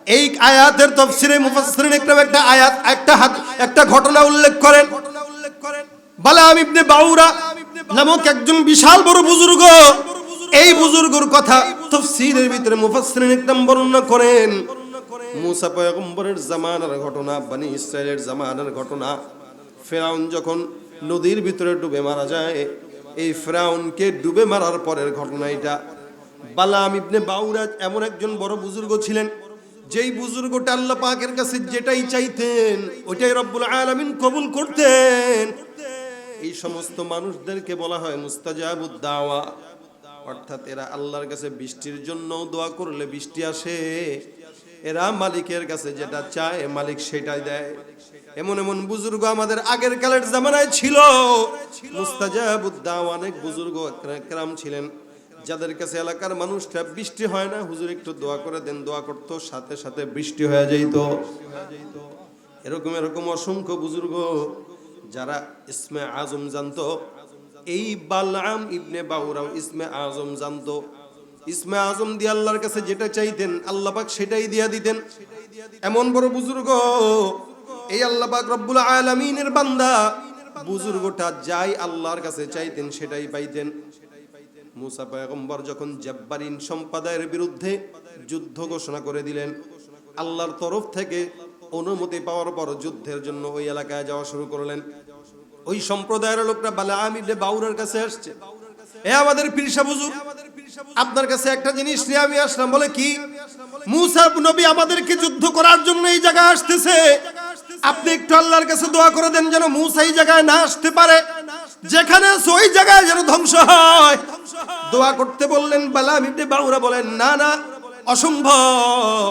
এই আয়াতের তাফসীরে মুফাসসিরিন একটা আয়াত একটা ঘটনা উল্লেখ করেন। বালাম ইবনে বাউরা নামক একজন বিশাল বড় বুজুর্গ, এই বুজুর্গর কথা তাফসীরের ভিতরে মুফাসসিরিন একদম বর্ণনা করেন। মুসা পয়গম্বরের জামানার ঘটনা, বনি ইসরাইলের জামানার ঘটনা। ফিরআউন যখন নদীর ভিতরে ডুবে মারা যায়, এই ফিরআউনকে ডুবে মারার পরের ঘটনা এটা। বালাম ইবনে বাউরা এমন একজন বড় বুজুর্গ ছিলেন, যেই বুজুর্গটা আল্লাহ পাকের কাছে যেটাই চাইতেন ওইটাই রব্বুল আলামিন কবুল করতেন। এই সমস্ত মানুষদেরকে বলা হয় মুস্তাজাবুদ দাওয়া, অর্থাৎ এরা আল্লাহর কাছে বৃষ্টির জন্য দোয়া করলে বৃষ্টি আসে, এরা মালিকের কাছে যেটা চায় মালিক সেটাই দেয়। এমন এমন বুজুর্গ আমাদের আগের কালের জামানায় ছিল। মুস্তাজাবুদ দাওয়া অনেক বুজুর্গ একরাম ছিলেন, যাদের কাছে এলাকার মানুষরা বৃষ্টি হয় না, হুজুর একটু দোয়া করে দেন, দোয়া করতো, সাথে সাথে বৃষ্টি হয়ে যেত। এরকম অসংখ্য বুজুর্গ যারা ইসমে আজম জানতো। এই বালাম ইবনে বাউরাও ইসমে আজম জানতো। ইসমে আজম দিয়ে আল্লাহর কাছে যেটা চাইতেন আল্লাহ পাক সেটাই দিয়া দিতেন। এমন বড় বুজুর্গ, এই আল্লাহ পাক রব্বুল আলামিনের বান্দা, বুজুর্গটা যাই আল্লাহর কাছে চাইতেন সেটাই পাইতেন। মুসা পয়গম্বর যখন জাব্বারিন সম্প্রদায়ের বিরুদ্ধে যুদ্ধ ঘোষণা করে দিলেন, আল্লাহর তরফ থেকে অনুমতি পাওয়ার পর যুদ্ধের জন্য ওই এলাকায় যাওয়া শুরু করলেন। ওই সম্প্রদায়ের লোকরা বালাম ইবনে বাউরার কাছে আসছে, এ আমাদের পীর সাহেব হুজুর, আপনার কাছে একটা জিনিস নিয়ে আমি আসলাম। বলে কি? মুসা নবী আমাদেরকে যুদ্ধ করার জন্য এই জায়গায় আসতেছে, আপনি একটু আল্লাহর কাছে দোয়া করে দেন যেন মুসা এই জায়গায় না আসতে পারে, যেখানে আছে ওই জায়গায় যেন ধ্বংস হয়। দোয়া করতে বললেন। বালাম ইবনে বাউরা বলেন, না না, অসম্ভব,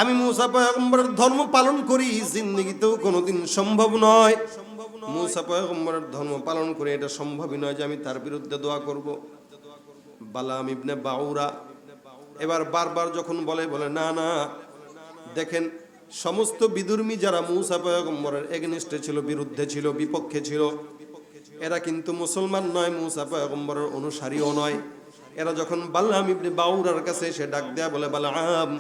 আমি মুসা পয়গম্বরের ধর্ম পালন করি, জিন্দেগিতেও কোনোদিন সম্ভব নয়। মুসা পয়গম্বরের ধর্ম পালন করে এটা সম্ভবই নয় যে আমি তার বিরুদ্ধে দোয়া করব। বালাম ইবনে বাউরা এবার বারবার যখন বলে না না, দেখেন সমস্ত বিধর্মী যারা মুসা পয়গম্বরের এগেইনস্টে ছিল, বিরুদ্ধে ছিল, বিপক্ষে ছিল, এরা কিন্তু মুসলমান নয়, মুসা পয়গম্বরের অনুসারীও নয়। এরা যখন বালাম ইবনে বাউরার কাছে এসে ডাক দেয়া বলে, বালাম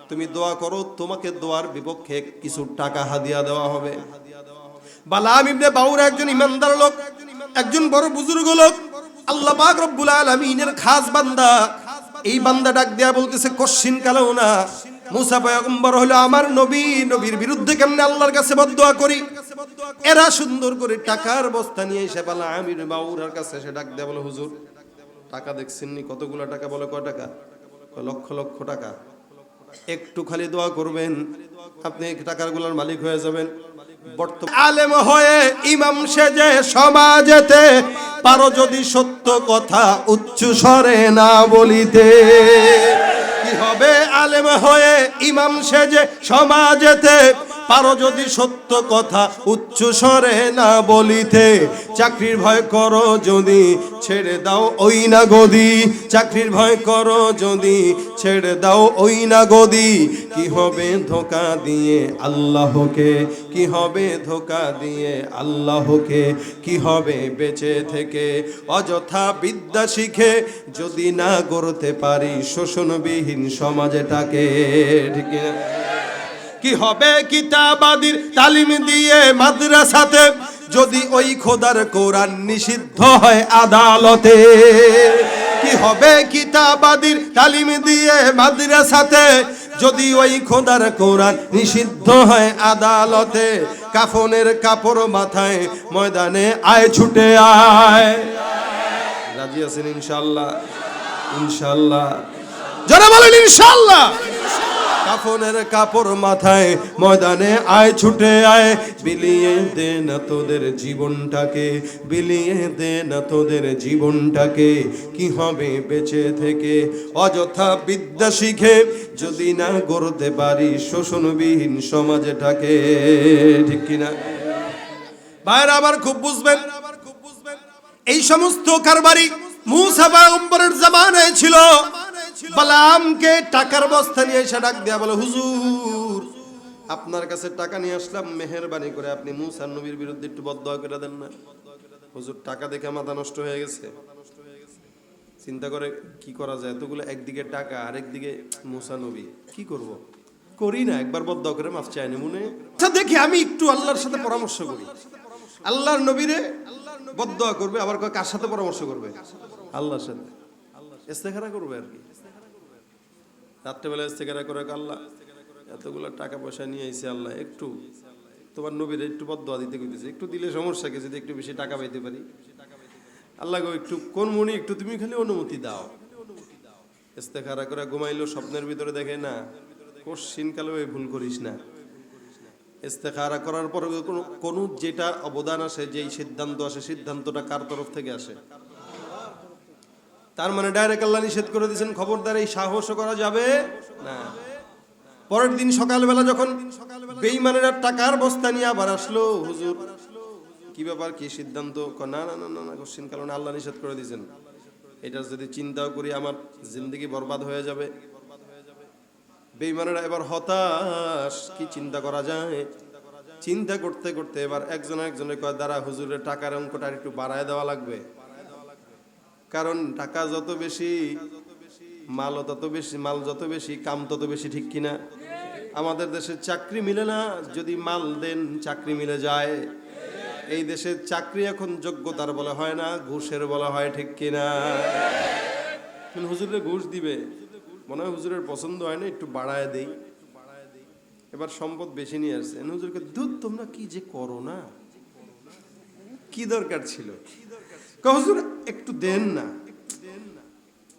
তুমি দোয়া করো, তোমাকে দোয়ার বিপক্ষে কিছু টাকা হাদিয়া দেওয়া হবে। বালাম ইবনে বাউরা একজন ইমানদার লোক, একজন বড় বুজুর্গ লোক, আল্লাহ পাক রব্বুল আলামিনের খাস বান্দা। এই বান্দা ডাক দেয়া বলতেছে, কশিন কালেও না, মুসা পয়গম্বর হলো আমার নবী, নবীর বিরুদ্ধে কেমনে আল্লাহর কাছে বদদোয়া করি? এরা সুন্দর করে টাকার বস্তা নিয়ে এসে বালাম ইবনে বাউরার কাছে এসে ডাক দেয়া বলে, হুজুর টাকা দেখছেননি কতগুলো টাকা? বলে কয় টাকা? লক্ষ লক্ষ টাকা। একটু খালি দোয়া করবেন, আপনি টাকার গুলার মালিক হয়ে যাবেন। বর্তমান আলেম হয়ে ইমাম সেজে সমাজেতে পারো যদি সত্য কথা উচ্চ স্বরে না বলিতে। কি হবে? আলেম হয়ে ইমাম সেজে সমাজেতে পারো যদি সত্য কথা উচ্চ স্বরে না বলিতে। চাকরির ভয় করো যদি ছেড়ে দাও ওই না গদি, চাকরির ভয় করো যদি ছেড়ে দাও ওই না গদি। কি হবে ধোঁকা দিয়ে আল্লাহকে, কি হবে ধোঁকা দিয়ে আল্লাহকে, কি হবে বেঁচে থেকে অযথা বিদ্যা শিখে যদি না গড়তে পারি শোষণবিহীন সমাজটাকে। ঠিক না? কি হবে কিতাবাদির তালিম দিয়ে মাদ্রাসাতে যদি ওই খোদার কোরআন নিষিদ্ধ হয় আদালতে। কি হবে কিতাবাদির তালিম দিয়ে মাদ্রাসাতে যদি ওই খোদার কোরআন নিষিদ্ধ হয় আদালতে। কাফনের কাপড় মাথায় ময়দানে আয় ছুটে আয়। রাজি আছেন ইনশাআল্লাহ? ইনশাআল্লাহ যারা বলেন ইনশাআল্লাহ। কাফনের কাপড় মাথায় ময়দানে আয় ছুটে আয়। বিলিয়ে দে না তোদের জীবনটাকে, বিলিয়ে দে না তোদের জীবনটাকে। কি হবে বেঁচে থেকে অযথা বিদ্যা শিখে যদি না গড়তে পারি শোষণবিহীন সমাজটাকে। ঠিক কিনা ভাইরা আমার? খুব বুঝবেন, এই সমস্ত কারবারি মুসা পয়গম্বরের জামানায় ছিল। বালামকে টাকার বস্তা নিয়ে এসে ডাক দেয়া বলে, হুজুর আপনার কাছে টাকা নিয়ে আসলাম, মেহেরবানি করে আপনি মুসা নবীর বিরুদ্ধে একটু বদদোয়া করে দেন না। হুজুর টাকা দেখে মাথা নষ্ট হয়ে গেছে, চিন্তা করে কি করা যায়, এতগুলো, একদিকে টাকা আরেকদিকে মুসা নবী, কি করব? করি না, একবার বদদোয়া করে মাফ চাইনি মনে। আচ্ছা দেখি আমি একটু আল্লাহর সাথে পরামর্শ করি। আল্লাহর নবীরে বদদোয়া করবে, আবার কার সাথে পরামর্শ করবে? আল্লাহর সাথে ইস্তেখারা করবে আর কি। রাত্রেবেলা ইস্তেখারা করে, আল্লাহ এতগুলো টাকা পয়সা নিয়ে আইছে, আল্লাহ একটু তোমার নবীর একটু বদদোয়া দিতে কইতেছে, একটু দিলে সমস্যা কি, যদি একটু বেশি টাকা পাইতে পারি। আল্লাহ গো একটু কোন মনি একটু তুমি খালি অনুমতি দাও। ইস্তেখারা করে ঘুমাইলো, স্বপ্নের ভিতরে দেখে না, কোশ্চিন কালেও এই ভুল করিস না। ইস্তেখারা করার পর কোন যেটা অবদান আসে, যেই সিদ্ধান্ত আসে, সিদ্ধান্তটা কার তরফ থেকে আসে? তার মানে ডাইরেক্ট আল্লাহ নিষেধ করে দিয়েছেন, খবরদার এই সাহসও করা যাবে না। পরের দিন সকালবেলা যখন বেঈমানেরা টাকার বস্তা নিয়ে আবার আসলো, হুজুর কি ব্যাপার, কি সিদ্ধান্ত? না না না না না, কোশ্চিন কারণে আল্লাহ নিষেধ করে দিয়েছেন, এটা যদি চিন্তাও করি আমার জিন্দেগি বরবাদ হয়ে যাবে। বেঈমানেরা এবার হতাশ, কি চিন্তা করা যায়? চিন্তা করতে করতে এবার একজনের কয়, দ্বারা হুজুরের টাকার অঙ্কটা একটু বাড়ায় দেওয়া লাগবে, কারণ টাকা যত বেশি মালও তত বেশি, মাল যত বেশি কাম তত বেশি, ঠিক কিনা? আমাদের দেশে চাকরি মিলে না, যদি মাল দেন চাকরি মিলে যায়। এই দেশে চাকরি এখন যোগ্যতার বলা হয় না, ঘুষের বলা হয়, ঠিক কিনা? হুজুরের ঘুষ দিবে, মনে হয় হুজুরের পছন্দ হয় না, একটু বাড়ায় দেই। এবার সম্পদ বেশি নিয়ে আসছে, হুজুরকে দুধ তোমরা কি যে করো না, কি দরকার ছিল? হুজুর একটু দেন না।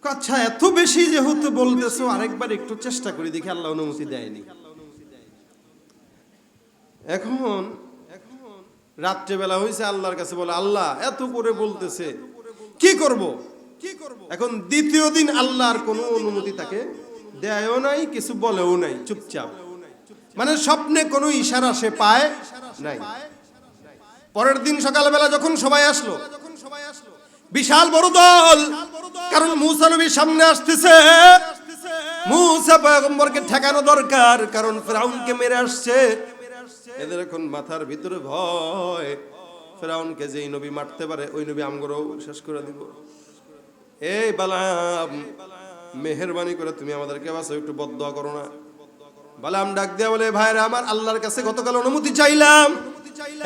আচ্ছা এত বেশি যেহেতু বলতেছো, আরেকবার একটু চেষ্টা করি দেখি, আল্লাহ অনুমতি দেয়নি। এখন রাত্রেবেলা হয়েছে, আল্লাহর কাছে বলে, আল্লাহ এত করে বলতেছে, কি করব? এখন দ্বিতীয় দিন আল্লাহর কোনো অনুমতি তাকে দেয়ও নাই, কিছু বলেও নাই, চুপচাপ, মানে স্বপ্নে কোনো ইশারা সে পায় নাই। পরের দিন সকালবেলা যখন সবাই আসলো, বিশাল বড় দল, কারণ মুসা নবীর সামনে আসতেছে, মুসা পয়গম্বরকে ঠেকানো দরকার, কারণ ফিরআউনকে মেরে আসছে। এদের এখন মাথার ভিতরে ভয়, ফিরআউনকে যেই নবী মারতে পারে ওই নবী আমগরও শেষ করে দিব। এই বালাম, মেহেরবানি করে তুমি আমাদেরকে বাঁচাও, একটু বদদোয়া করো না। বালাম ডাক দেয়া বলে, ভাইরা আমার, আল্লাহর কাছে গতকাল অনুমতি চাইলাম,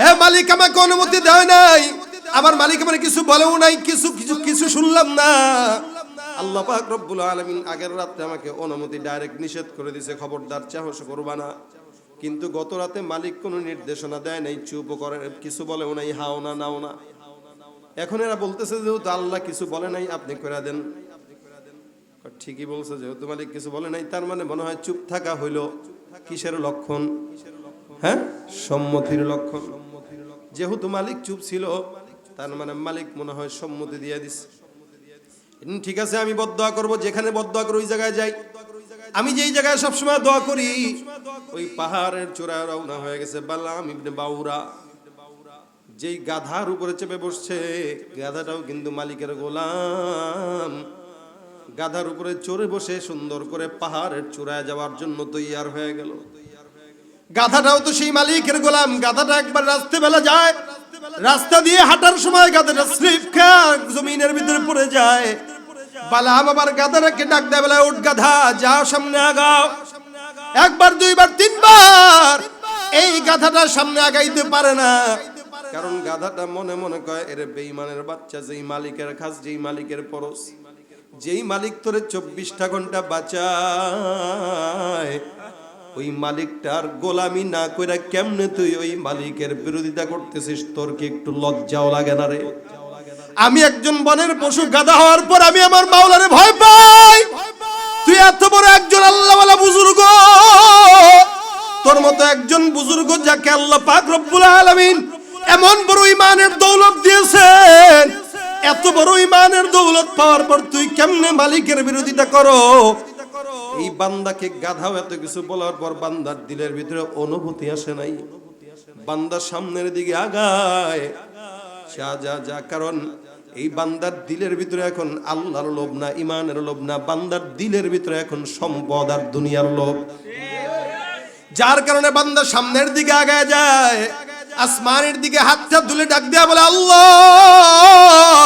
হে মালিক আমাকে অনুমতি দেয় নাই, আমার মালিক আমার কিছু বলেও নাই, কিছু শুনলাম না। আল্লাহ পাক রব্বুল আলামিন আগের রাতে আমাকে অনুমতি ডাইরেক্ট নিষেধ করে দিয়েছে, খবরদার সাহস করবা না। কিন্তু গত রাতে মালিক কোনো নির্দেশনা দেয় নাই, চুপ করে, কিছু বলেও নাই, হাও না নাও না। এখন এরা বলতেছে যেহেতু আল্লাহ কিছু বলে নাই, আপনি করে দেন। ঠিকই বলছে, যেহেতু মালিক কিছু বলে নাই, তার মানে মনে হয় চুপ থাকা হইল কিসের লক্ষণ? হ্যাঁ, সম্মতির লক্ষণ। যেহেতু মালিক চুপ ছিল, তার মানে মালিক মনে হয় সম্মতি দিয়ে দিছে। ঠিক আছে, আমি বদদোয়া করব, যেখানে বদদোয়া করি ওই জায়গায় যাই। আমি যেই জায়গায় সবসময় দোয়া করি, ওই পাহাড়ের চূড়ায় রওনা হয়ে গেছে বালাম ইবনে বাউরা। যেই গাধার উপরে চেপে বসছে, গাধাটাও কিন্তু মালিকের গোলাম। গাধার উপরে চড়ে বসে সুন্দর করে পাহাড়ের চূড়ায় যাওয়ার জন্য তৈয়ার হয়ে গেল। গাধাটাও তো সেই মালিকের গোলাম। গাধাটা একবার রাস্তাবেলা যায়, রাস্তা দিয়ে হাঁটার সময় গাধাটা স্লিপ খেয়ে জমিনের ভিতরে পড়ে যায়। বালাম আবার গাধাটাকে ডাক দেয়, বলে, উঠ গাধা, যাও সামনে আগাও। একবার, দুইবার, তিনবার এই গাধাটা সামনে আগাইতে পারে না, কারণ গাধাটা মনে মনে কয়, এর বেঈমানের বাচ্চা, যেই মালিকের খাস, যেই মালিকের পরশ, যেই মালিক তোরে 24টা ঘন্টা বাঁচায়, ওই মালিকটার গোলামি না কইরা কেমনে তুই ওই মালিকের বিরোধিতা করতেছিস? তোর কি একটু লজ্জাও লাগে না রে? আমি একজন বনের পশু, গাধা হওয়ার পর আমি আমার মাওলারে ভয় পাই। তুই এত বড় একজন আল্লাহওয়ালা বুজুর্গ, তোর মতো একজন বুজুর্গ যাকে আল্লাহ পাক রব্বুল আলামিন এমন বড় ঈমানের দৌলত দিয়েছেন, এত বড় ঈমানের দৌলত পাওয়ার পর তুই কেমনে মালিকের বিরোধিতা করো? এই বান্দাকে গাধাও এত কিছু বলার পর বান্দার দিলের ভিতরে অনুভূতি আসে নাই। বান্দা সামনের দিকে আগায়, যা, কারণ এই বান্দার দিলের ভিতরে এখন আল্লাহর লোভ না, ঈমানের লোভ না, বান্দার দিলের ভিতরে এখন সম্পদ আর দুনিয়ার লোভ। যার কারণে বান্দা সামনের দিকে আগায় যায়, আসমানের দিকে হাতটা তুলে ডাক দেয়া বলে, আল্লাহ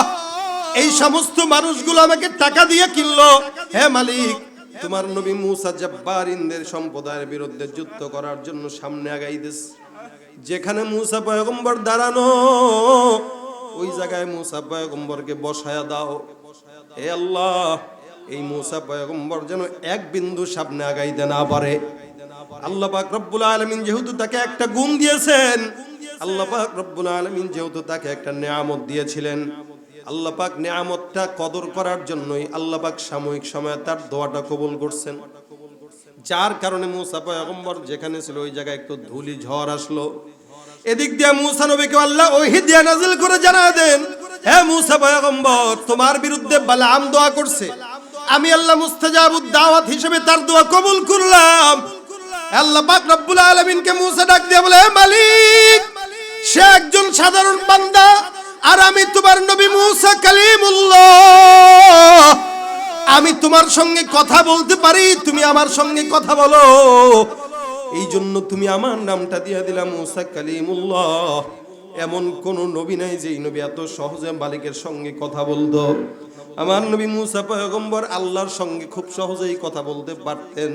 এই সমস্ত মানুষগুলো আমাকে টাকা দিয়ে কিনলো, হে মালিক তোমার নবী মুসা জব্বারিনদের সম্প্রদায়ের বিরুদ্ধে যুদ্ধ করার জন্য সামনে আগাইতেছে। যেখানে মুসা পয়গম্বর দাঁড়ানো, ওই জায়গায় মুসা পয়গম্বরকে বসায়া দাও। হে আল্লাহ, এই মুসা পয়গম্বর যেন এক বিন্দু সামনে আগাইতে না পারে। আল্লাহ পাক রব্বুল আলামিন যেহেতু তাকে একটা গুণ দিয়েছেন, আল্লাহ পাক রব্বুল আলামিন যেহেতু তাকে একটা নেয়ামত দিয়েছিলেন, আল্লাহ পাক নেয়ামতটা কদর করার জন্যই আল্লাহ পাক সাময়িক সময়ে তার দোয়াটা কবুল করছেন। যার কারণে মুসা পয়গম্বর যেখানে ছিল ওই জায়গায় একটু ধুলি ঝড় আসলো। এদিক দিয়ে মুসা নবীকে আল্লাহ ওহী দিয়ে নাজিল করে জানায় দেন, হে মুসা পয়গম্বর, তোমার বিরুদ্ধে বালাম দোয়া করছে, আমি আল্লাহ মুস্তাজাবুদ দাওয়াত হিসেবে তার দোয়া কবুল করলাম। আল্লাহ পাক রব্বুল আলামিনকে মুসা ডাক দিয়ে বলে, হে মালিক, সে একজন সাধারণ বান্দা, আর আমি তোমার নবী মুসা কালিমুল্লাহ, আমি তোমার সঙ্গে কথা বলতে পারি, তুমি আমার সঙ্গে কথা বলো, এই জন্য তুমি আমার নামটা দিয়ে দিলাম মুসা কালিমুল্লাহ। এমন কোন নবী নাই যে নবী এত সহজে মালিকের সঙ্গে কথা বলতো। আমার নবী মুসা পয়গম্বর আল্লাহর সঙ্গে খুব সহজেই কথা বলতে পারতেন।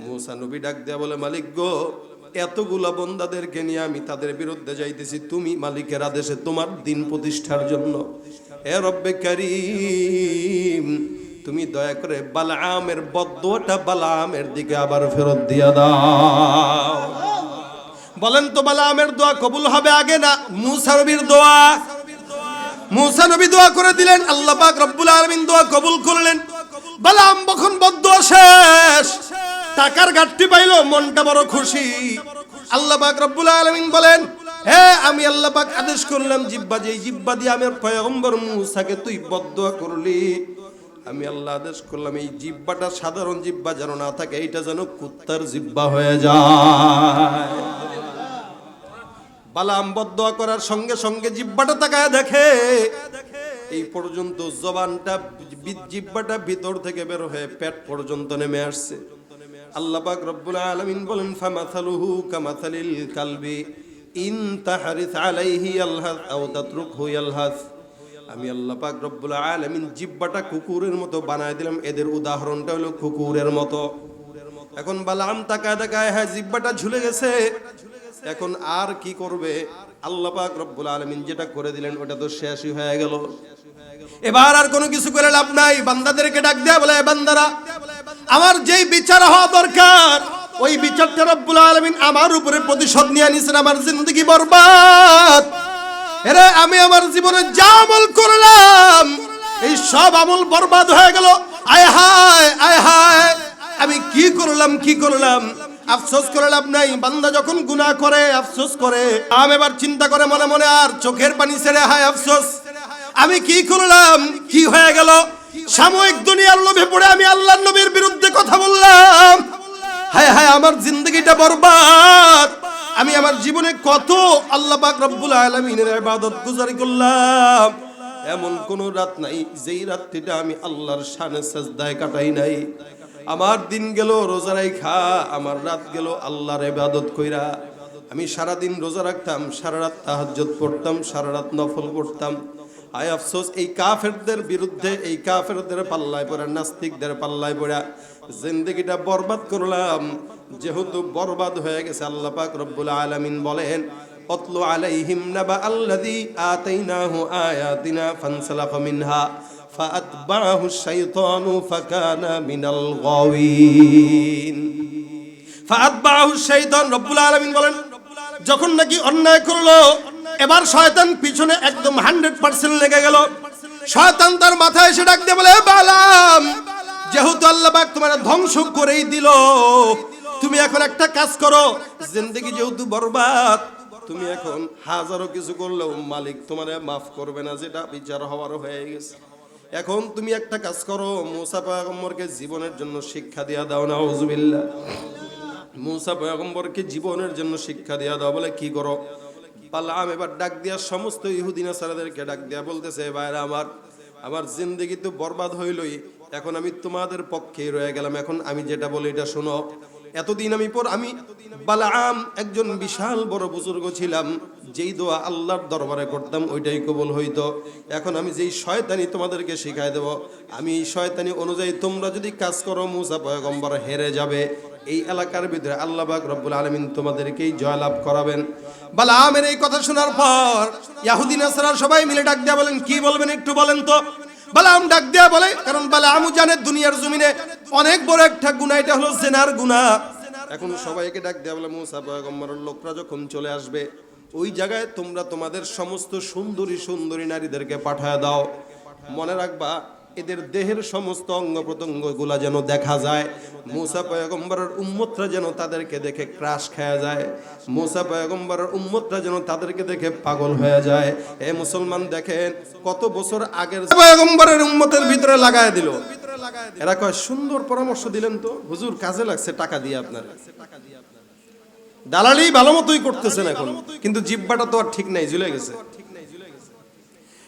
মুসা নবী ডাক দেয়া বলে, মালিক গো, এতগুলা বান্দাদেরকে নিয়ে আমি তাদের বিরুদ্ধে যাইতেছি, তুমি মালিকের আদেশে তোমার দিন প্রতিষ্ঠার জন্য। হে রব্বে কারীম, তুমি দয়া করে বালামের বদদোয়াটা বালামের দিকে আবার ফেরত দিয়া দাও। বলেন তো, বালামের দোয়া কবুল হবে আগে না মুসা নবীর দোয়া? মুসা নবী দোয়া করে দিলেন, আল্লাহ পাক রব্বুল আলামিন দোয়া কবুল করলেন। বালাম যখন বদদোয়া শেষ, টাকার ঘাটতি পাইলো, মনটা বড় খুশি। আল্লাহ পাক রব্বুল আলামিন বলেন, হে আমি আল্লাহ পাক আদেশ করলাম, জিহ্বা, যেই জিহ্বা দিয়ে আমার পয়গম্বর মুসাকে তুই বদদোয়া করলি, আমি আল্লাহ আদেশ করলাম এই জিহ্বাটা সাধারণ জিহ্বা যেন না থাকে, এইটা যেন কুত্তার জিহ্বা হয়ে যায়। বালাম বদদোয়া করার সঙ্গে সঙ্গে জিহ্বাটা তাকায় দেখে এই পর্যন্ত জবানটা, জিহ্বাটা ভিতর থেকে বের হয়ে পেট পর্যন্ত নেমে আসছে। আল্লাহ পাক রব্বুল আলামিন বলেন, ফামাসালুহু কামাসালিল কালবি ইন তাহরিস আলাইহি ইয়ালহাস আও তাতরুকহু ইয়ালহাস। আমি আল্লাহ পাক রব্বুল আলামিন জিহ্বাটা কুকুরের মতো বানায় দিলাম, এদের উদাহরণটা হলো কুকুরের মতো। এখন বালাম তাকায় তাকায়, হ্যাঁ জিহ্বাটা ঝুলে গেছে, এখন আর কি করবে? আল্লাহ পাক রব্বুল আলামিন যেটা করে দিলেন ওটা তো শেষই হয়ে গেল। এবার আর কোনো কিছু করে লাভ নাই। বান্দাদেরকে ডাক দেয়া বলে, বান্দারা, আমার যেই বিচার হওয়া দরকার ওই বিচারটা রব্বুল আলামিন আমার উপরে প্রতিশোধ নিয়ে নিছেন, আমার জিন্দেগি বরবাদ। এরে আমি আমার জীবনে যা আমল করলাম এই সব আমল বরবাদ হয়ে গেল। আয় হায়, আয় হায়, আমি কি করলাম। আফসোস করে লাভ নাই। বান্দা যখন গুনাহ করে আফসোস করে, আমি এবার চিন্তা করে মনে মনে আর চোখের পানি ছেড়ে, হায় আফসোস, আমি কি করলাম, কি হয়ে গেল। সাময়িক দুনিয়ার লোভে পড়ে আমি আল্লাহর নবীর বিরুদ্ধে কথা বললাম, হায় হায় আমার জিন্দগিটা বরবাদ। আমি আমার জীবনে কত আল্লাহ পাক রব্বুল আলামিনের ইবাদত গুজারি করলাম, এমন কোন রাত নাই যেই রাতটা আমি আল্লাহর শানে সাজদায় কাটাই নাই। আমার দিন গেল রোজা রাখা, আমার রাত গেল আল্লাহর ইবাদত কইরা। আমি সারা দিন রোজা রাখতাম, সারা রাত তাহাজ্জুদ পড়তাম, সারা রাত নফল পড়তাম। আয় আফসোস, এই কাফেরদের বিরুদ্ধে, এই কাফেরদের পাল্লায় পড়া, নাস্তিকদের পাল্লায় পড়া জিন্দেগিটা বরবাদ করলাম। যেহেতু বরবাদ হয়ে গেছে, আল্লাহ পাক রব্বুল আলামিন বলেন, অতলু আলাইহিম নাবা আল্লাযী আতাইনাহু আয়াতিনা ফানসালাখা মিনহা ফাআতবাহু শাইতানু ফাকানা মিনাল গাওয়িন। ফাআতবাহু শাইতান, রব্বুল আলামিন বলেন, যখন নাকি অন্যায় করলো, এবার শয়তান পিছনে একদম 100% লেগে গেল। শয়তান তার মাথায় এসে ডাক দিয়ে বলে, বালাম, যেহেতু আল্লাহ পাক তোমার ধ্বংস করেই দিল, তুমি এখন একটা কাজ করো, জিন্দেগি যেহেতু বরবাদ, তুমি এখন হাজারো কিছু করলেও মালিক তোমারে মাফ করবে না, যেটা বিচার হওয়ার হয়ে গেছে। এখন তুমি একটা কাজ করো, মুসা পয়গম্বরকে জীবনের জন্য শিক্ষা দিয়া দাও। নাউজুবিল্লাহ। মুসা পয়গম্বরকে জীবনের জন্য শিক্ষা দিয়া দাও। বলে, কি করো? বালাম এবার ডাক দিয়া সমস্ত ইহুদি নাসারাদেরকে ডাক দিয়া বলতেছে, ভাইরা আমার জিন্দেগি তো বরবাদ হইলই, এখন আমি তোমাদের পক্ষেই রয়ে গেলাম, এখন আমি যেটা বলি এটা শোনো। এতদিন আমি বালাম একজন বিশাল বড় বুজুর্গ ছিলাম, যেই দোয়া আল্লাহর দরবারে করতাম ওইটাই কবুল হইতো। এখন আমি যেই শয়তানি তোমাদেরকে শিখাই দেব, আমি এই শয়তানি অনুযায়ী তোমরা যদি কাজ করো মুসা পয়গম্বর হেরে যাবে। এই এলাকার ভিতরে আল্লাহ পাক রব্বুল আলামিন তোমাদেরকেই জয়লাভ করাবেন। বালামের এই কথা শোনার পর ইহুদি নাসারা সবাই মিলে ডাক দেয়া বলেন, কি বলবেন একটু বলেন তো। বালাম ডাক দেয়া বলে, কারণ বালামও জানে দুনিয়ার জমিনে অনেক বড় একটা গুনাহ, এটা হলো জিনার গুনাহ। এখন সবাইকে ডাক দেয়া বলে, মুসা পয়গম্বরের লোকরা যখন চলে আসবে ওই জায়গায় তোমরা তোমাদের সমস্ত সুন্দরী সুন্দরী নারীদেরকে পাঠায় দাও। মনে রাখবা এদের দেহের সমস্ত অঙ্গ প্রত্যঙ্গ গুলা যেন দেখা যায়। মুসা পয়গম্বরের উম্মতরা যেন তাদেরকে দেখে ক্রাশ খেয়ে যায়। মুসা পয়গম্বরের উম্মতরা যেন তাদেরকে দেখে পাগল হয়ে যায়। এ মুসলমান দেখেন কত বছর আগের পয়গম্বরের উম্মতের ভিতরে লাগায় দিল। এরা কয় সুন্দর পরামর্শ দিলেন তো হুজুর, কাজে লাগছে, টাকা দিয়ে আপনার দালালি ভালো মতোই করতেছেন এখন, কিন্তু জিব্বাটা তো আর ঠিক নাই, ঝুলে গেছে।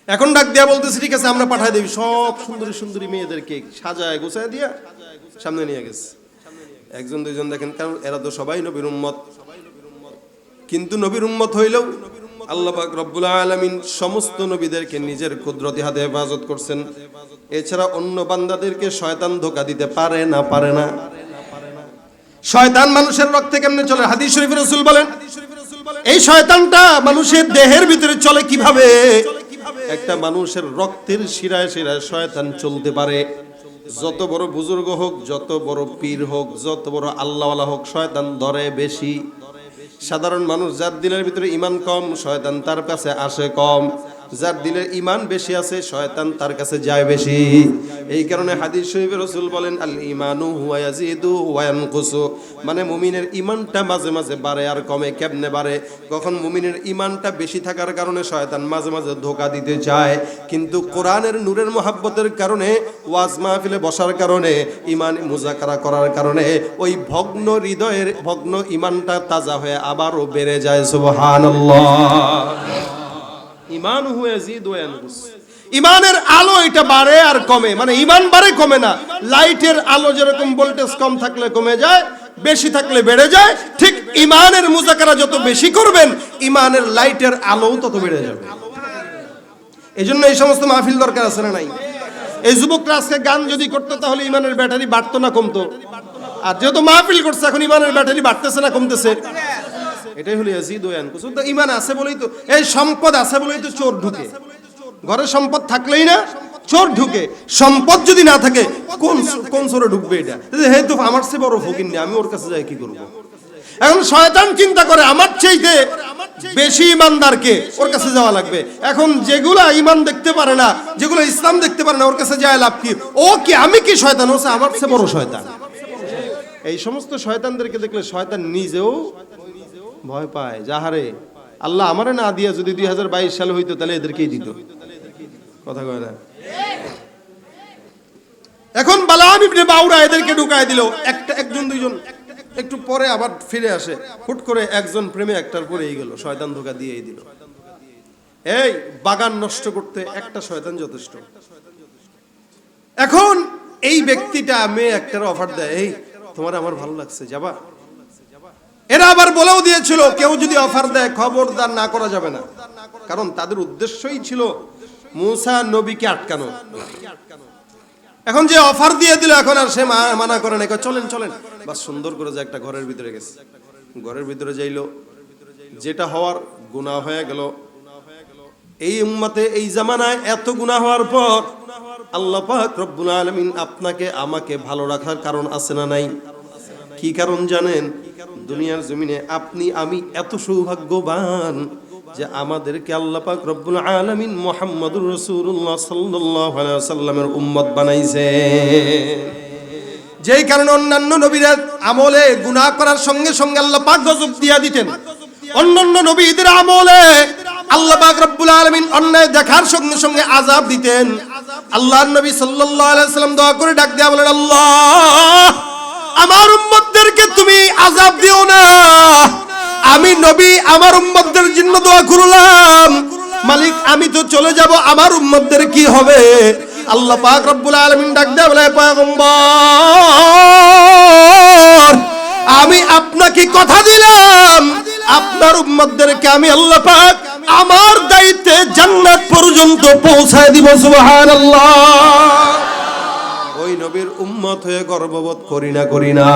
এখন ডাক দেয়া বলতেছে, ঠিক আছে আমরা পাঠাই দেবি। সব সুন্দরী সুন্দরী মেয়েদেরকে সাজায় গোছায় দিয়া সামনে নিয়ে গেছে। একজন দুইজন দেখেন, কারণ এরা তো সবাই নবীর উম্মত, কিন্তু নবীর উম্মত হইলেও আল্লাহ পাক রব্বুল আলামিন সমস্ত নবীদেরকে নিজের কুদরতি হাতে হেফাজত করছেন। এছাড়া অন্য বান্দাদেরকে শয়তান ধোঁকা দিতে পারে না, পারে না। শয়তান মানুষের রক্তে কেমনে চলে? হাদিস শরীফে রাসূল বলেন, এই শয়তানটা মানুষের দেহের ভিতরে চলে কিভাবে? একটা মানুষের রক্তের শিরায় শিরায় শয়তান চলতে পারে। যত বড় বুজুর্গ হোক, যত বড় পীর হোক, যত বড় আল্লাহওয়ালা হোক, শয়তান ধরে বেশি। সাধারণ মানুষ যার দিলের ভিতরে ঈমান কম, শয়তান তার কাছে আসে কম। যার দিলের ঈমান বেশি আছে, শয়তান তার কাছে যায় বেশি। এই কারণে হাদিস শরীফে রাসূল বলেন, আল ঈমানু হুয়া ইয়াজিদু ওয়া ইয়ানকুসু, মানে মুমিনের ঈমানটা মাঝে মাঝে বাড়ে আর কমে। কেমনে বাড়ে? কখন মুমিনের ঈমানটা বেশি থাকার কারণে শয়তান মাঝে মাঝে ধোঁকা দিতে চায়, কিন্তু কোরআনের নূরের মহব্বতের কারণে, ওয়াজ মাহফিলে বসার কারণে, ঈমান মুযাকারা করার কারণে ওই ভগ্ন হৃদয়ের ভগ্ন ঈমানটা তাজা হয়ে আবারও বেড়ে যায়। সুবহানাল্লাহ। ঈমান হুয়া ইয়াজিদু ওয়া ইয়ানকুস, ঈমানের আলো এটা বাড়ে আর কমে, মানে ঈমান বাড়ে কমে না। লাইটের আলো যেরকম ভোল্টেজ কম থাকলে কমে যায়, বেশি থাকলে বেড়ে যায়, ঠিক ঈমানের মুযাকারা যত বেশি করবেন ঈমানের লাইটের আলোও তত বেড়ে যাবে। এজন্য এই সমস্ত মাহফিল দরকার আছে না নাই? এই যুবকরা আজকে গান যদি করতো তাহলে ঈমানের ব্যাটারি বাড়তো না কমতো? আর যেহেতু মাহফিল করছে এখন ঈমানের ব্যাটারি বাড়তেছে না কমতেছে? এটাই হলো ইয়াজিদু ওয়া ইয়ানকুস। তো ঈমান আছে বলেই তো, এই সম্পদ আছে বলেই তো চোর ঢুকে। ঘরে সম্পদ থাকলেই না চোর ঢুকে। সম্পদ যদি না থাকে কোন চোরে ঢুকবে? এটা হে তো আমার চেয়ে বড় ফকির নেই, আমি ওর কাছে যাই কি করব? এখন শয়তান চিন্তা করে আমার চাইতে বেশি ঈমানদারকে ওর কাছে যাওয়া লাগবে। এখন যেগুলা ঈমান দেখতে পারে না, যেগুলো ইসলাম দেখতে পারে না, ওর কাছে যায় লাভ কি? ও কি আমি কি শয়তান? ও আমার চেয়ে বড় শয়তান। এই সমস্ত শয়তানদেরকে দেখলে শয়তান নিজেও ভয় পায়। যাহারে আল্লাহ আমারে না দিয়া যদি 2022 সালে হইতো তাহলে এদেরকেই দিত। কথা কয় না? এখন বালাম ইবনে বাউরা এদেরকে ঢুকায় দিল। একজন দুইজন একটু পরে আবার ফিরে আসে। হুট করে একজন প্রেমে একটার পরেই গেল, শয়তান ধোঁকা দিয়েই দিল। এই বাগান নষ্ট করতে একটা শয়তান যথেষ্ট। এখন এই ব্যক্তিটা মেয়ে একটার অফার দেয়, এই তোমার আমার ভালো লাগছে, যাবা? এরা আবার বলেও দিয়েছিল কেউ যদি অফার দেয় খবরদার না করা যাবে না, কারণ তাদের উদ্দেশ্যই ছিল মুসা নবীকে আটকানো। এখন যে অফার দিয়ে দিল, এখন আর সে মানা করে না, চলেন চলেন। বাস সুন্দর করে যে একটা ঘরের ভিতরে গেছে, ঘরের ভিতরে যাইলো, যেটা হওয়ার গুনাহ হয়ে গেল। এই উম্মতে এই জামানায় এত গুনাহ হওয়ার পর আল্লাহ পাক রব্বুল আলামিন আপনাকে আমাকে ভালো রাখার কারণ আছে না নাই? কি কারণ জানেন? দুনিয়ার জমিনে আপনি আমি এত সৌভাগ্যবান যে আমাদেরকে আল্লাহ পাক রব্বুল আলামিন মুহাম্মদুর রাসূলুল্লাহ সাল্লাল্লাহু আলাইহি ওয়াসাল্লামের উম্মত বানাইছে। যেই কারণে অন্যান্য নবীরা আমলে গুনাহ করার সঙ্গে সঙ্গে আল্লাহ পাক গজব দিয়া দিতেন। অন্যান্য নবীদের আমলে আল্লাহ পাক রব্বুল আলামিন অন্যায় দেখার সঙ্গে সঙ্গে আযাব দিতেন। আল্লাহর নবী সাল্লাল্লাহু আলাইহি ওয়াসাল্লাম দোয়া করে ডাক দেয়া বলেন, আল্লাহ আমার উম্মতদেরকে তুমি আযাব দিও না। আমি নবী আমার উম্মতদের জন্য দোয়া করলাম, মালিক আমি তো চলে যাব, আমার উম্মতদের কি হবে? আল্লাহ পাক রব্বুল আলামিন ডাক দেয়া বলে, পয়গম্বর আমি আপনাকে কথা দিলাম আপনার উম্মতদেরকে আমি আল্লাহ পাক আমার দায়িত্বে জান্নাত পর্যন্ত পৌঁছায় দিব। সুবহানাল্লাহ। ওই নবীর উম্মত হয়ে গর্ববোধ করি না।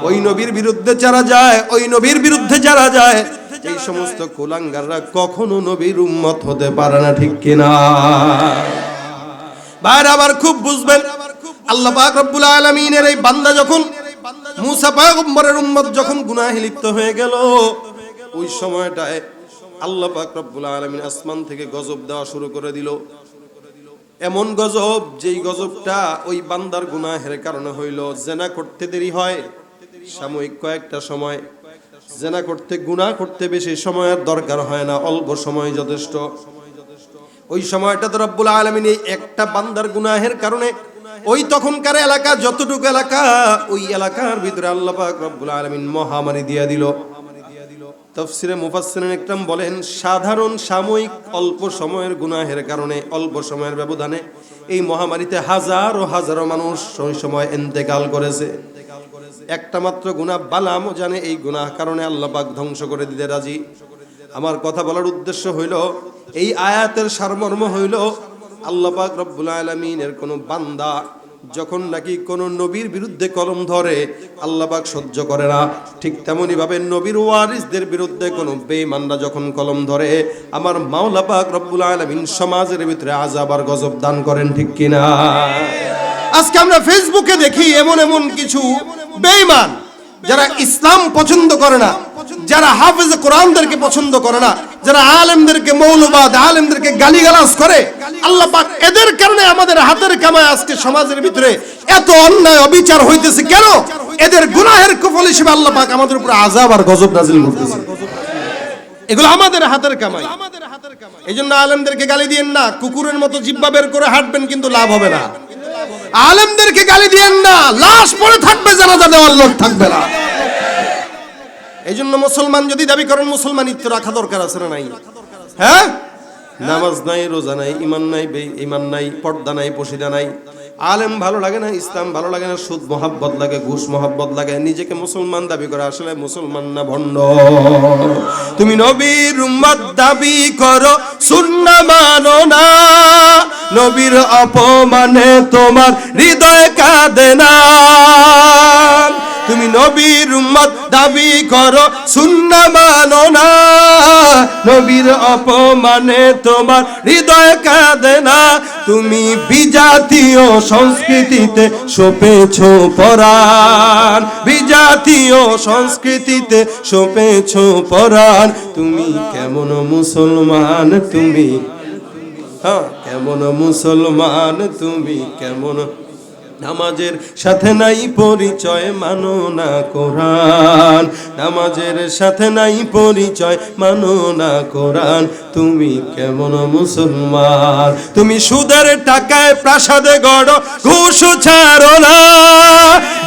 ওই নবীর বিরুদ্ধে যারা যায়, ওই নবীর বিরুদ্ধে যারা যায়, এই সমস্ত কুলাঙ্গাররা কখনো নবীর উম্মত হতে পারে না, ঠিক কিনা? ভাইরা আবার খুব বুঝবেন, আল্লাহ পাক রব্বুল আলামিনের এই বান্দা যখন মুসা পয়গম্বরের উম্মত যখন গুনাহে লিপ্ত হয়ে গেল, ওই সময়টায় আল্লাহ পাক রব্বুল আলামিন আসমান থেকে গজব দেওয়া শুরু করে দিল। এমন গজব, যেই গজবটা ওই বান্দার গুনাহের কারণে হইল। জেনা করতে দেরি হয় সাময়িক কয়েকটা সময়, জেনা করতে গুনাহ করতে বেশি সময়ের দরকার হয় না, অল্প সময় যথেষ্ট। ওই সময়টাতে রব্বুল আলামিন এই একটা বান্দার গুনাহের কারণে ওই তখনকার এলাকা, যতটুকু এলাকা, ওই এলাকার ভিতরে আল্লাহ পাক রব্বুল আলামিন মহামারী দিয়া দিল। তাফসিরে মুফাসসিরিন ইকরাম বলেন, সাধারণ সাময়িক অল্প সময়ের গুনাহের কারণে, অল্প সময়ের ব্যবধানে এই মহামারীতে হাজারো হাজারো মানুষ ওই সময় ইন্তেকাল করেছে। একটা মাত্র গুনাহ বালামও জানে এই গুনাহ কারণে আল্লাহ পাক ধ্বংস করে দিতে রাজি। আমার কথা বলার উদ্দেশ্য হইল, এই আয়াতের সারমর্ম হইল, আল্লাহ পাক রব্বুল আলামিনের কোন বান্দা যখন নাকি কোন নবীর বিরুদ্ধে কলম ধরে, আল্লাহ পাক সহ্য করে না। ঠিক তেমনি ভাবে নবীর ওয়ারিসদের বিরুদ্ধে কোন বেঈমানরা যখন কলম ধরে, আমার মাওলা পাক রব্বুল আলামিন সমাজের ভিতরে আযাব আর গজব দান করেন, ঠিক কিনা? আজকে আমরা ফেসবুকে দেখি এমন কিছু বেঈমান যারা ইসলাম পছন্দ করে না, যারা হাফেজ কোরআনদেরকে পছন্দ করে না, যারা আলেমদেরকে মৌলবাদ, আলেমদেরকে গালিগালাজ করে, আল্লাহ পাক এদের কারণে আমাদের হাতের কামায় আজকে সমাজের ভিতরে এত অন্যায় অবিচার হইতেছে। কেন? এদের গুনাহের কুফল হিসেবে আল্লাহ পাক আমাদের উপর আযাব আর গজব নাযিল করতেছে। এগুলো আমাদের হাতের কামাই। এইজন্য আলেমদেরকে গালি দিয়েন না, কুকুরের মতো জিহ্বা বের করে হাঁটবেন কিন্তু লাভ হবে না। আলেমদেরকে গালি দিয়েন না, লাশ পড়ে থাকবে, জানাজা দেওয়ার লোক থাকবে না। এইজন্য মুসলমান যদি দাবি করেন, মুসলমানিত্ব রাখা দরকার আছে না নাই? হ্যাঁ, নামাজ নাই, রোজা নাই, ঈমান নাই, পর্দা নাই, পশিদা নাই। আলেম ভালো লাগে না, ইসলাম ভালো লাগে না, সুদ মোহাব্বত লাগে, ঘুষ মোহাব্বত লাগে, নিজেকে মুসলমান দাবি করে, আসলে মুসলমান না, ভণ্ড। তুমি নবীর উম্মত দাবি করো, সুন্নাহ মানো না, নবীর অপমানে তোমার হৃদয় কাঁদে না। তুমি নবীর উম্মত দাবি করো, সুন্নাহ মানো না, নবীর অপমানে তোমার হৃদয় কাঁদে না। তুমি বিজাতীয় সংস্কৃতিতে সপেছো পরাণ, বিজাতীয় সংস্কৃতিতে সপেছো পরাণ। তুমি কেমন মুসলমান, তুমি কেমন মুসলমান, তুমি কেমন? নামাজের সাথে নাই পরিচয়, মানো না কোরআন, নামাজের সাথে নাই পরিচয়, মানো না কোরআন। তুমি কেমন মুসলমান? তুমি সুদের টাকায় প্রাসাদে গড়ো, ঘুষ ছাড়ো না,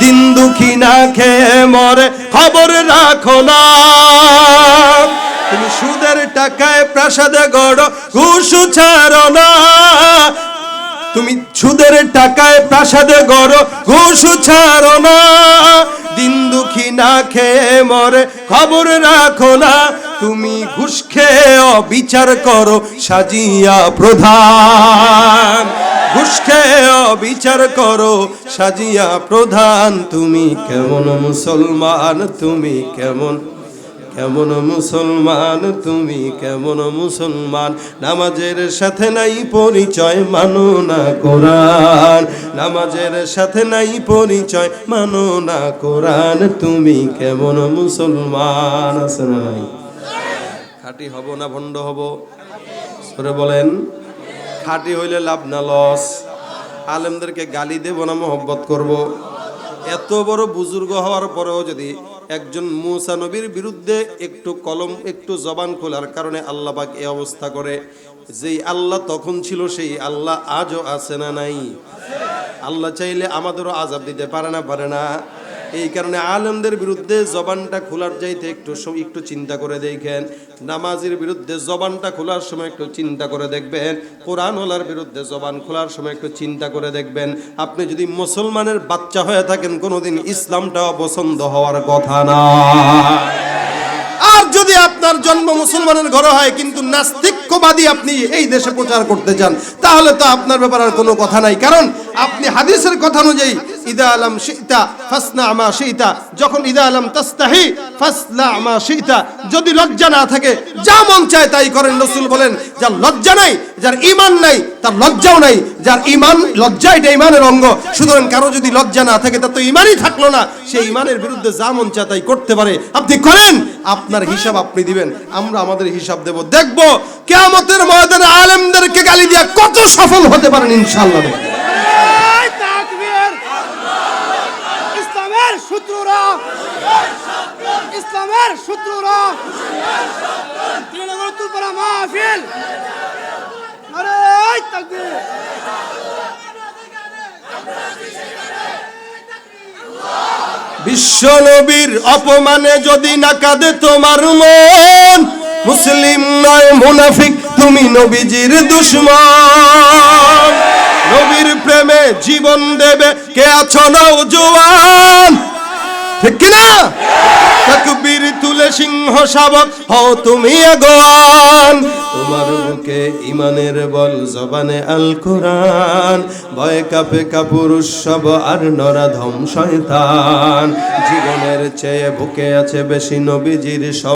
দিন দুঃখী না খেয়ে মরে, খবর রাখো না। তুমি সুদের টাকায় প্রাসাদে গড়ো, ঘুষ ছাড়ো না, তুমি সুদের টাকায় প্রাসাদে গড়ো, ঘুষ ছাড়ো না, দিন দুঃখী না খেয়ে মরে, খবর রাখো না। তুমি ঘুষ খেয়ে বিচার করো, সাজিয়া প্রধান, ঘুষ খেয়ে বিচার করো, সাজিয়া প্রধান। তুমি কেমন মুসলমান, তুমি কেমন মুসলমান, তুমি কেমন মুসলমান? নামাজের সাথে নাই পরিচয়, মানো না কোরআন, নামাজের সাথে নাই পরিচয়, মানো না কোরআন। তুমি কেমন মুসলমান? আছে না নাই? খাঁটি হব না ভণ্ড হব? সরে বলেন। খাঁটি হইলে লাভ না লস? আলেমদেরকে গালি দেব না মহব্বত করব? এত বড় বুজুর্গ হওয়ার পরেও যদি একজন মুসা নবীর বিরুদ্ধে একটু কলম, একটু জবান খোলার কারণে আল্লাহ পাক এই অবস্থা করে, যেই আল্লাহ তখন ছিল সেই আল্লাহ আজও আছে না নাই? আল্লাহ চাইলে আমাদেরও আযাব দিতে পারে না? পারে না? এই কারণে আলেমদের বিরুদ্ধে জবানটা খোলার চাইতে একটু চিন্তা করে দেখেন। নামাজের বিরুদ্ধে জবানটা খোলার সময় একটু চিন্তা করে দেখবেন। কোরআন ওয়ালার বিরুদ্ধে জবান খোলার সময় একটু চিন্তা করে দেখবেন। আপনি যদি মুসলমানের বাচ্চা হয়ে থাকেন, কোনোদিন ইসলামটাও পছন্দ হওয়ার কথা না। আর যদি আপনার জন্ম মুসলমানের ঘরে হয় কিন্তু নাস্তিক্যবাদী আপনি এই দেশে প্রচার করতে চান, তাহলে তো আপনার ব্যাপারে আর কোনো কথা নাই। কারণ আপনি হাদিসের কথা অনুযায়ী ইদা আলাম শিতা ফাসনা মা শিতা, যখন ইদা আলাম তাস্তাহি ফাসলা মা শিতা, যদি লজ্জা না থাকে যা মন চায় তাই করেন। রাসূল বলেন, যার লজ্জা নাই, যার ঈমান নাই, তার লজ্জাও নাই। যার ঈমান, লজ্জা এটা ঈমানের অঙ্গ। সুতরাং কারো যদি লজ্জা না থাকে তার তো ঈমানই থাকলো না। সেই ঈমানের বিরুদ্ধে যা মন চায় তাই করতে পারে। আপনি করেন, আপনার হিসাব আপনি দিবেন, আমরা আমাদের হিসাব দেব। দেখব কিয়ামতের ময়দানে আলেমদেরকে গালি দিয়ে কত সফল হতে পারেন ইনশাআল্লাহ। ইসলামের শত্রুরা তৃণমূল তুলপাড়া মাহফিল, নারে তাকবীর। বিশ্ব নবীর অপমানে যদি না কাঁদে তোমার মন, মুসলিম নয় মুনাফিক, তুমি নবীজির দুশমন। নবীর প্রেমে জীবন দেবে কে আছো নওজোয়ান, ঠিক কিনা? তাকবীর তুলে সিংহ শাবক হও তুমি আগুয়ান। তোমার বুকে ঈমানের বল, জবানে আল কোরআন, ভয়ে কাঁপে কাপুরুষ সব আর নরাধম শয়তান। জীবনের চেয়ে বুকে আছে বেশি নবীজির